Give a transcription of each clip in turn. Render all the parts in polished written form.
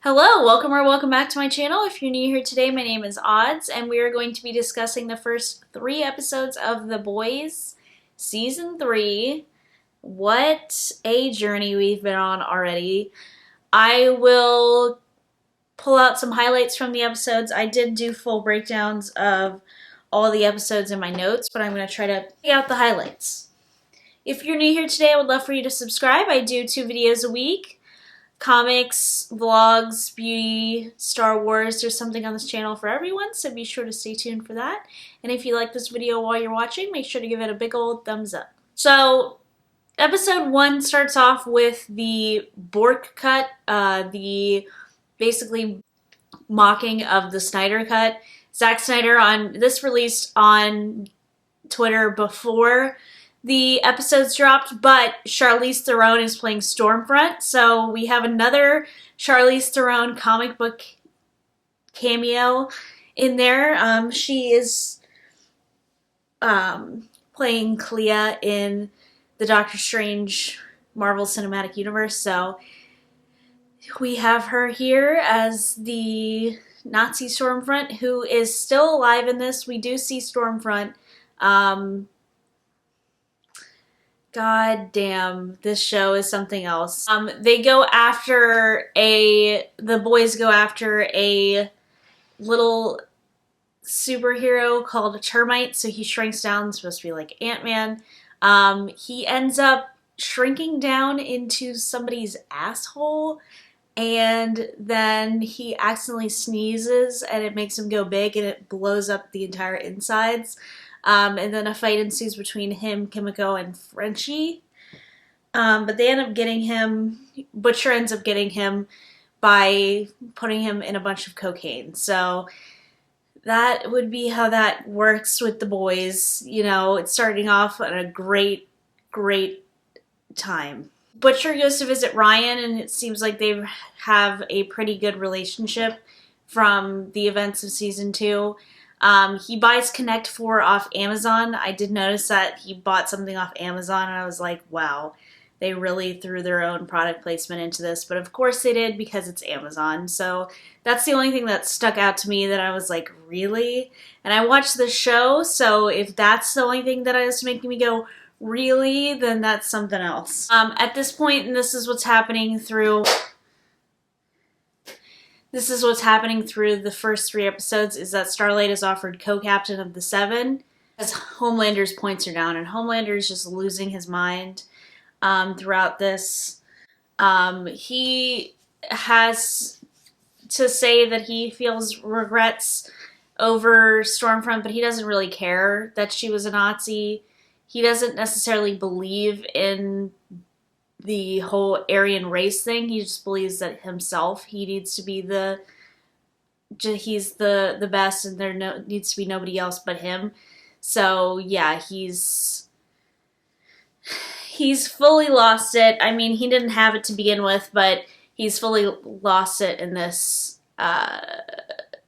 Hello, welcome back to my channel. If you're new here today, my name is Odds, and we are going to be discussing the first 3 episodes of The Boys Season 3. What a journey we've been on already. I will pull out some highlights from the episodes. I did do full breakdowns of all the episodes in my notes, but I'm going to try to pick out the highlights. If you're new here today, I would love for you to subscribe. I do 2 videos a week. Comics, vlogs, beauty, Star Wars. There's something on this channel for everyone, so be sure to stay tuned for that. And if you like this video while you're watching, make sure to give it a big old thumbs up. So, episode 1 starts off with the Bork cut, the basically mocking of the Snyder cut. Zack Snyder this released on Twitter before the episodes dropped, but Charlize Theron is playing Stormfront, so we have another Charlize Theron comic book cameo in there. She is playing Clea in the Doctor Strange Marvel Cinematic Universe, so we have her here as the Nazi Stormfront, who is still alive in this. We do see Stormfront. God damn, this show is something else. The boys go after a little superhero called a Termite, so he shrinks down, supposed to be like Ant-Man. He ends up shrinking down into somebody's asshole, and then he accidentally sneezes, and it makes him go big, and it blows up the entire insides. And then a fight ensues between him, Kimiko, and Frenchie. But they end up getting him, Butcher ends up getting him by putting him in a bunch of cocaine. So that would be how that works with the boys. You know, it's starting off on a great, great time. Butcher goes to visit Ryan, and it seems like they have a pretty good relationship from the events of season 2. He buys Connect 4 off Amazon. I did notice that he bought something off Amazon, and I was like, wow, they really threw their own product placement into this. But of course they did, because it's Amazon. So that's the only thing that stuck out to me, that I was like, really? And I watched the show, so if that's the only thing that is making me go, really? Then that's something else. At this point, and this is what's happening through the first 3 episodes, is that Starlight is offered co-captain of the 7 as Homelander's points are down, and Homelander is just losing his mind throughout this. He has to say that he feels regrets over Stormfront, but he doesn't really care that she was a Nazi. He doesn't necessarily believe in the whole Aryan race thing. He just believes that himself, he needs to be he's the best, and there needs to be nobody else but him. So yeah, he's fully lost it. I mean, he didn't have it to begin with, but he's fully lost it in this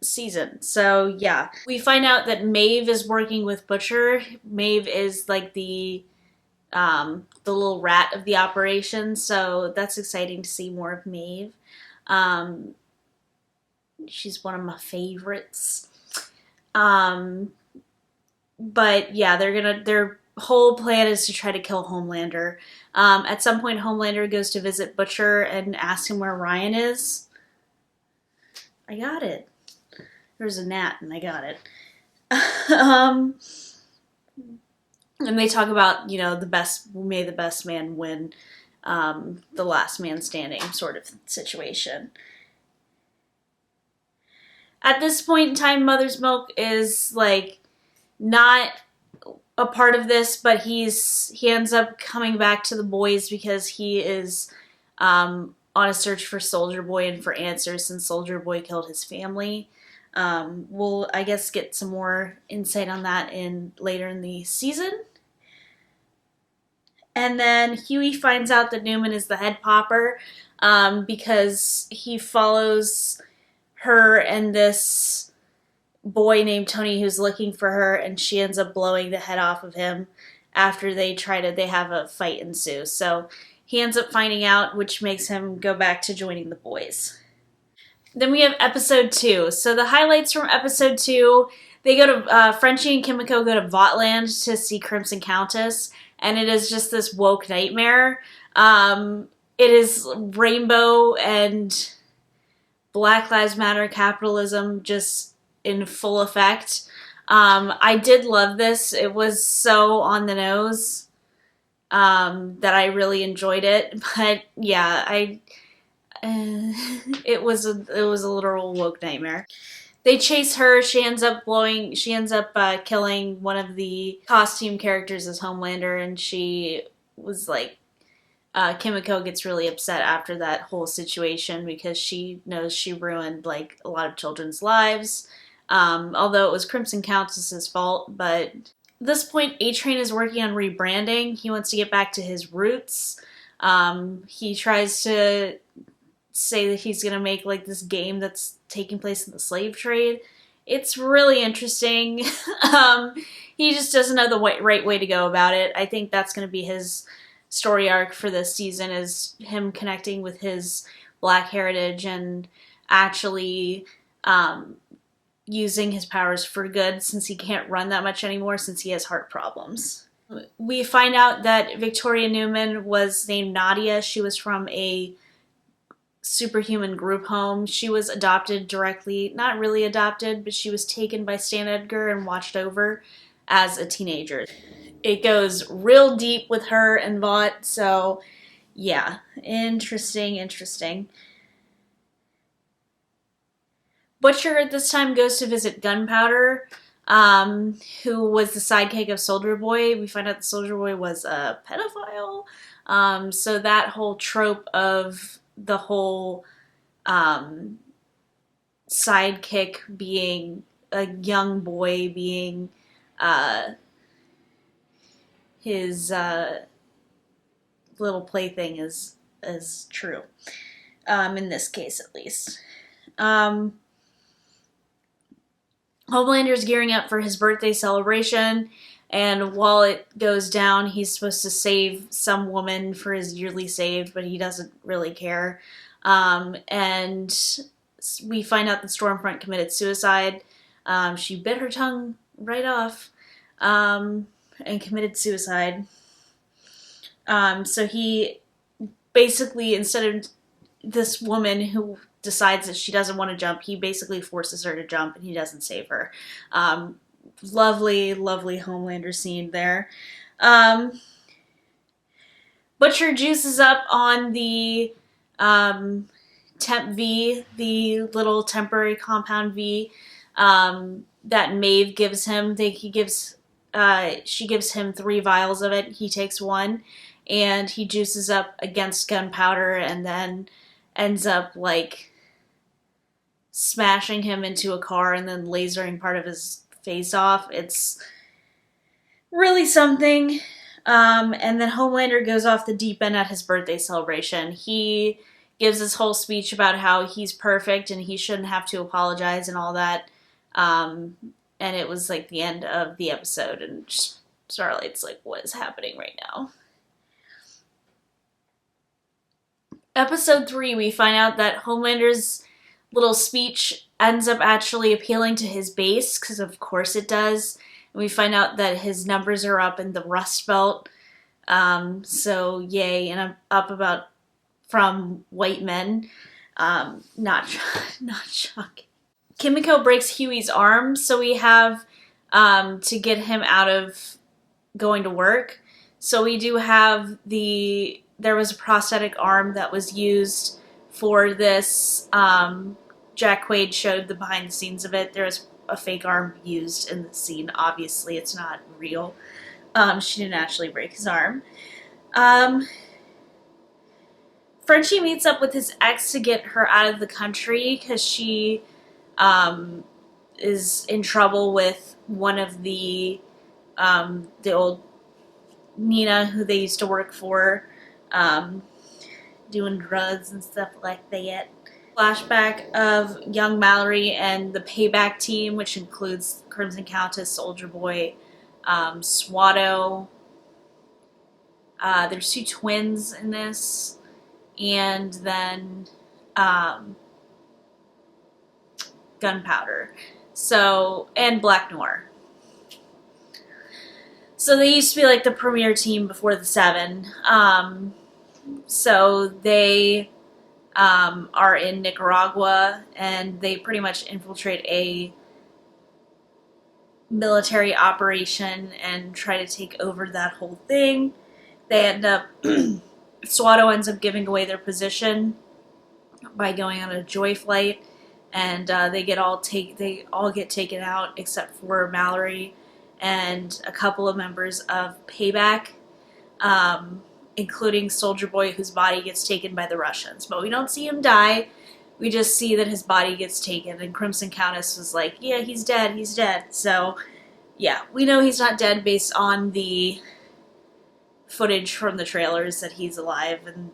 season. So yeah, we find out that Maeve is working with Butcher. Maeve is like the little rat of the operation, so that's exciting to see more of Maeve. She's one of my favorites. But yeah, their whole plan is to try to kill Homelander. At some point, Homelander goes to visit Butcher and asks him where Ryan is. I got it. There's a gnat, and I got it. And they talk about, you know, may the best man win, the last man standing sort of situation. At this point in time, Mother's Milk is, like, not a part of this, but he ends up coming back to the boys because he is on a search for Soldier Boy and for answers, since Soldier Boy killed his family. We'll, I guess, get some more insight on that later in the season. And then Huey finds out that Newman is the head popper because he follows her and this boy named Tony who's looking for her, and she ends up blowing the head off of him after they have a fight ensue. So he ends up finding out, which makes him go back to joining the boys. Then we have episode 2. So the highlights from episode 2, they go to, Frenchie and Kimiko go to Votland to see Crimson Countess, and it is just this woke nightmare. It is rainbow and Black Lives Matter capitalism just in full effect. I did love this. It was so on the nose that I really enjoyed it. But yeah, it was a literal woke nightmare. They chase her. She ends up killing one of the costume characters as Homelander, and she was like, Kimiko gets really upset after that whole situation because she knows she ruined like a lot of children's lives. Although it was Crimson Countess's fault, but at this point, A-Train is working on rebranding. He wants to get back to his roots. He tries to say that he's gonna make like this game that's taking place in the slave trade. It's really interesting. He just doesn't know the right way to go about it. I think that's gonna be his story arc for this season, is him connecting with his Black heritage and actually using his powers for good, since he can't run that much anymore since he has heart problems. We find out that Victoria Newman was named Nadia. She was from a superhuman group home. She was adopted directly, not really adopted, but she was taken by Stan Edgar and watched over as a teenager. It goes real deep with her and Vought, so yeah, interesting. Butcher at this time goes to visit Gunpowder, who was the sidekick of Soldier Boy. We find out that Soldier Boy was a pedophile. So that whole trope of the whole sidekick being a young boy being his little plaything is true, in this case at least. Homelander's gearing up for his birthday celebration, and while it goes down, he's supposed to save some woman for his yearly save, but he doesn't really care. And we find out that Stormfront committed suicide. She bit her tongue right off and committed suicide. So he basically, instead of this woman who decides that she doesn't want to jump, he basically forces her to jump and he doesn't save her. Lovely Homelander scene there. Butcher juices up on the Temp V, the little temporary compound V that Maeve gives him. She gives him 3 vials of it. He takes 1, and he juices up against Gunpowder, and then ends up like smashing him into a car and then lasering part of his face off. It's really something. And then Homelander goes off the deep end at his birthday celebration. He gives this whole speech about how he's perfect and he shouldn't have to apologize and all that. And it was like the end of the episode, and Starlight's like, what is happening right now? Episode 3, we find out that Homelander's little speech ends up actually appealing to his base, because of course it does. And we find out that his numbers are up in the Rust Belt. So yay, and up about from white men. Not shocking. Kimiko breaks Huey's arm, so we have to get him out of going to work. So we do have there was a prosthetic arm that was used for this. Jack Quaid showed the behind the scenes of it. There was a fake arm used in the scene. Obviously, it's not real. She didn't actually break his arm. Frenchie meets up with his ex to get her out of the country because she is in trouble with one of the old Nina, who they used to work for, doing drugs and stuff like that. Flashback of young Mallory and the Payback team, which includes Crimson Countess, Soldier Boy, Swatto, There's 2 twins in this, and then Gunpowder. So, and Black Noir. So they used to be like the premier team before the 7. So they are in Nicaragua, and they pretty much infiltrate a military operation and try to take over that whole thing. They end up Swato ends up giving away their position by going on a joy flight, and they all get taken out except for Mallory and a couple of members of Payback, including Soldier Boy, whose body gets taken by the Russians. But we don't see him die. We just see that his body gets taken, and Crimson Countess was like, yeah, he's dead, he's dead. So, yeah, we know he's not dead based on the footage from the trailers that he's alive and,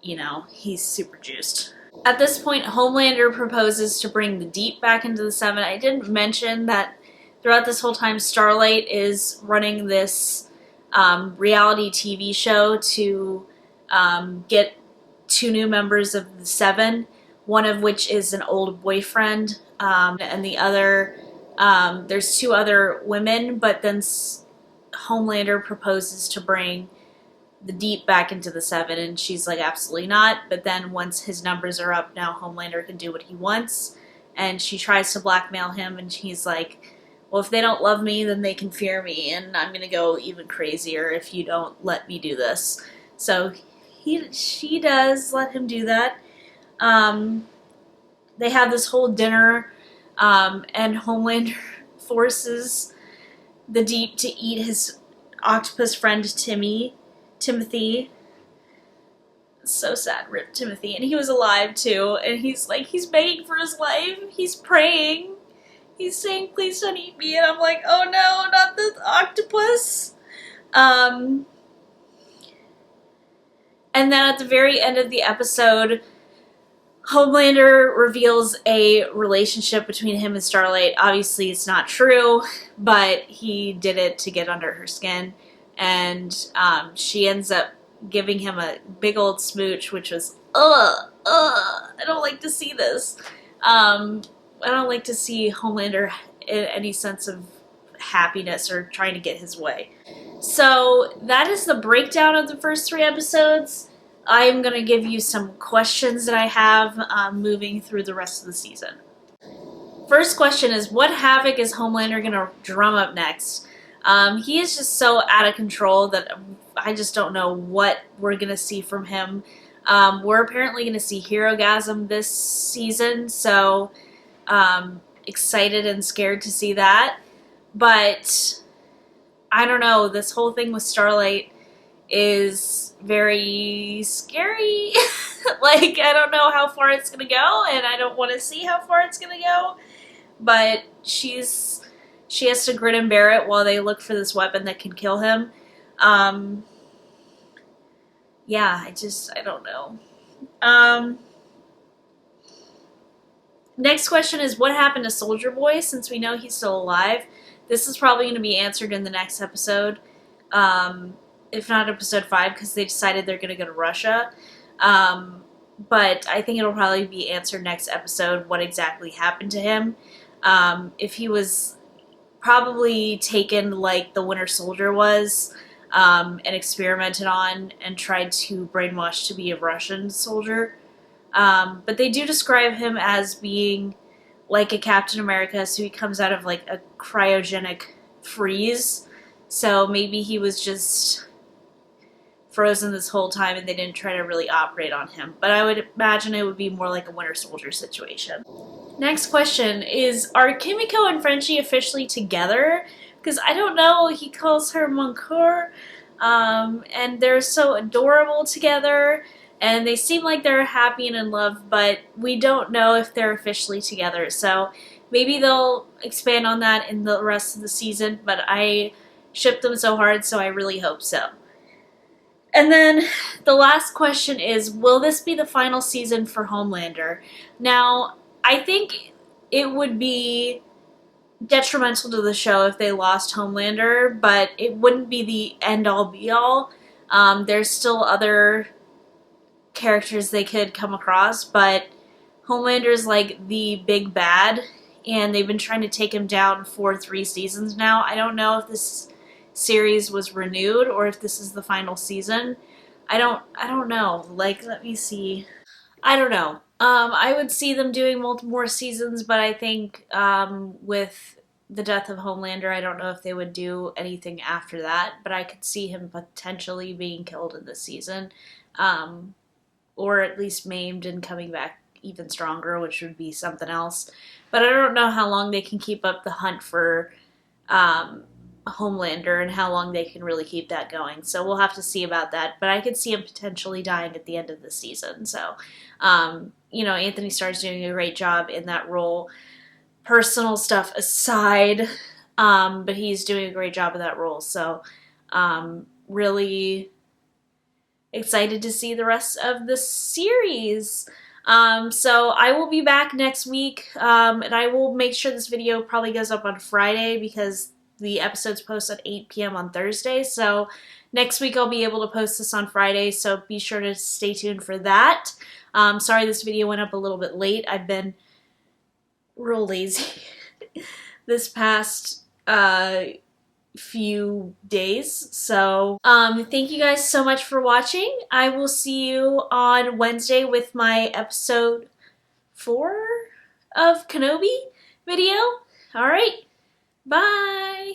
you know, he's super juiced. At this point, Homelander proposes to bring the Deep back into the 7. I didn't mention that throughout this whole time, Starlight is running this reality TV show to get 2 new members of the 7, one of which is an old boyfriend, and the other, there's 2 other women, but then Homelander proposes to bring the Deep back into the 7, and she's like, absolutely not. But then once his numbers are up, now Homelander can do what he wants, and she tries to blackmail him, and he's like, well, if they don't love me, then they can fear me, and I'm gonna go even crazier if you don't let me do this. So she does let him do that. They have this whole dinner, and Homelander forces the Deep to eat his octopus friend Timothy. So sad, rip Timothy. And he was alive too, and he's begging for his life. He's praying. He's saying, please don't eat me. And I'm like, oh no, not the octopus. And then at the very end of the episode, Homelander reveals a relationship between him and Starlight. Obviously, it's not true, but he did it to get under her skin. And she ends up giving him a big old smooch, which was, I don't like to see this. I don't like to see Homelander in any sense of happiness or trying to get his way. So that is the breakdown of the first 3 episodes. I am going to give you some questions that I have moving through the rest of the season. First question is, what havoc is Homelander going to drum up next? He is just so out of control that I just don't know what we're going to see from him. We're apparently going to see Herogasm this season, so excited and scared to see that. But I don't know, this whole thing with Starlight is very scary. Like, I don't know how far it's going to go, and I don't want to see how far it's going to go. But she has to grin and bear it while they look for this weapon that can kill him. Yeah, I don't know. Next question is, what happened to Soldier Boy, since we know he's still alive? This is probably going to be answered in the next episode, if not episode 5, because they decided they're going to go to Russia. But I think it'll probably be answered next episode, what exactly happened to him. If he was probably taken like the Winter Soldier was, and experimented on and tried to brainwash to be a Russian soldier. But they do describe him as being like a Captain America, so he comes out of like a cryogenic freeze. So maybe he was just frozen this whole time and they didn't try to really operate on him. But I would imagine it would be more like a Winter Soldier situation. Next question is, are Kimiko and Frenchie officially together? Because I don't know, he calls her Mon Coeur, and they're so adorable together, and they seem like they're happy and in love, but we don't know if they're officially together. So maybe they'll expand on that in the rest of the season, but I ship them so hard, so I really hope so. And then the last question is, will this be the final season for Homelander? Now, I think it would be detrimental to the show if they lost Homelander, but it wouldn't be the end-all be-all. There's still other characters they could come across, but Homelander's like the big bad, and they've been trying to take him down for 3 seasons now. I don't know if this series was renewed or if this is the final season. I don't know. Like, let me see. I don't know. I would see them doing multiple more seasons, but I think with the death of Homelander, I don't know if they would do anything after that. But I could see him potentially being killed in this season, or at least maimed and coming back even stronger, which would be something else. But I don't know how long they can keep up the hunt for Homelander and how long they can really keep that going. So we'll have to see about that. But I could see him potentially dying at the end of the season. So, Anthony Starr's doing a great job in that role. Personal stuff aside, but he's doing a great job of that role. So, really excited to see the rest of the series. So I will be back next week, and I will make sure this video probably goes up on Friday because the episodes post at 8 p.m. on Thursday. So next week I'll be able to post this on Friday, so be sure to stay tuned for that. Sorry this video went up a little bit late. I've been real lazy this past few days. So thank you guys so much for watching. I will see you on Wednesday with my episode 4 of Kenobi video. All right, bye.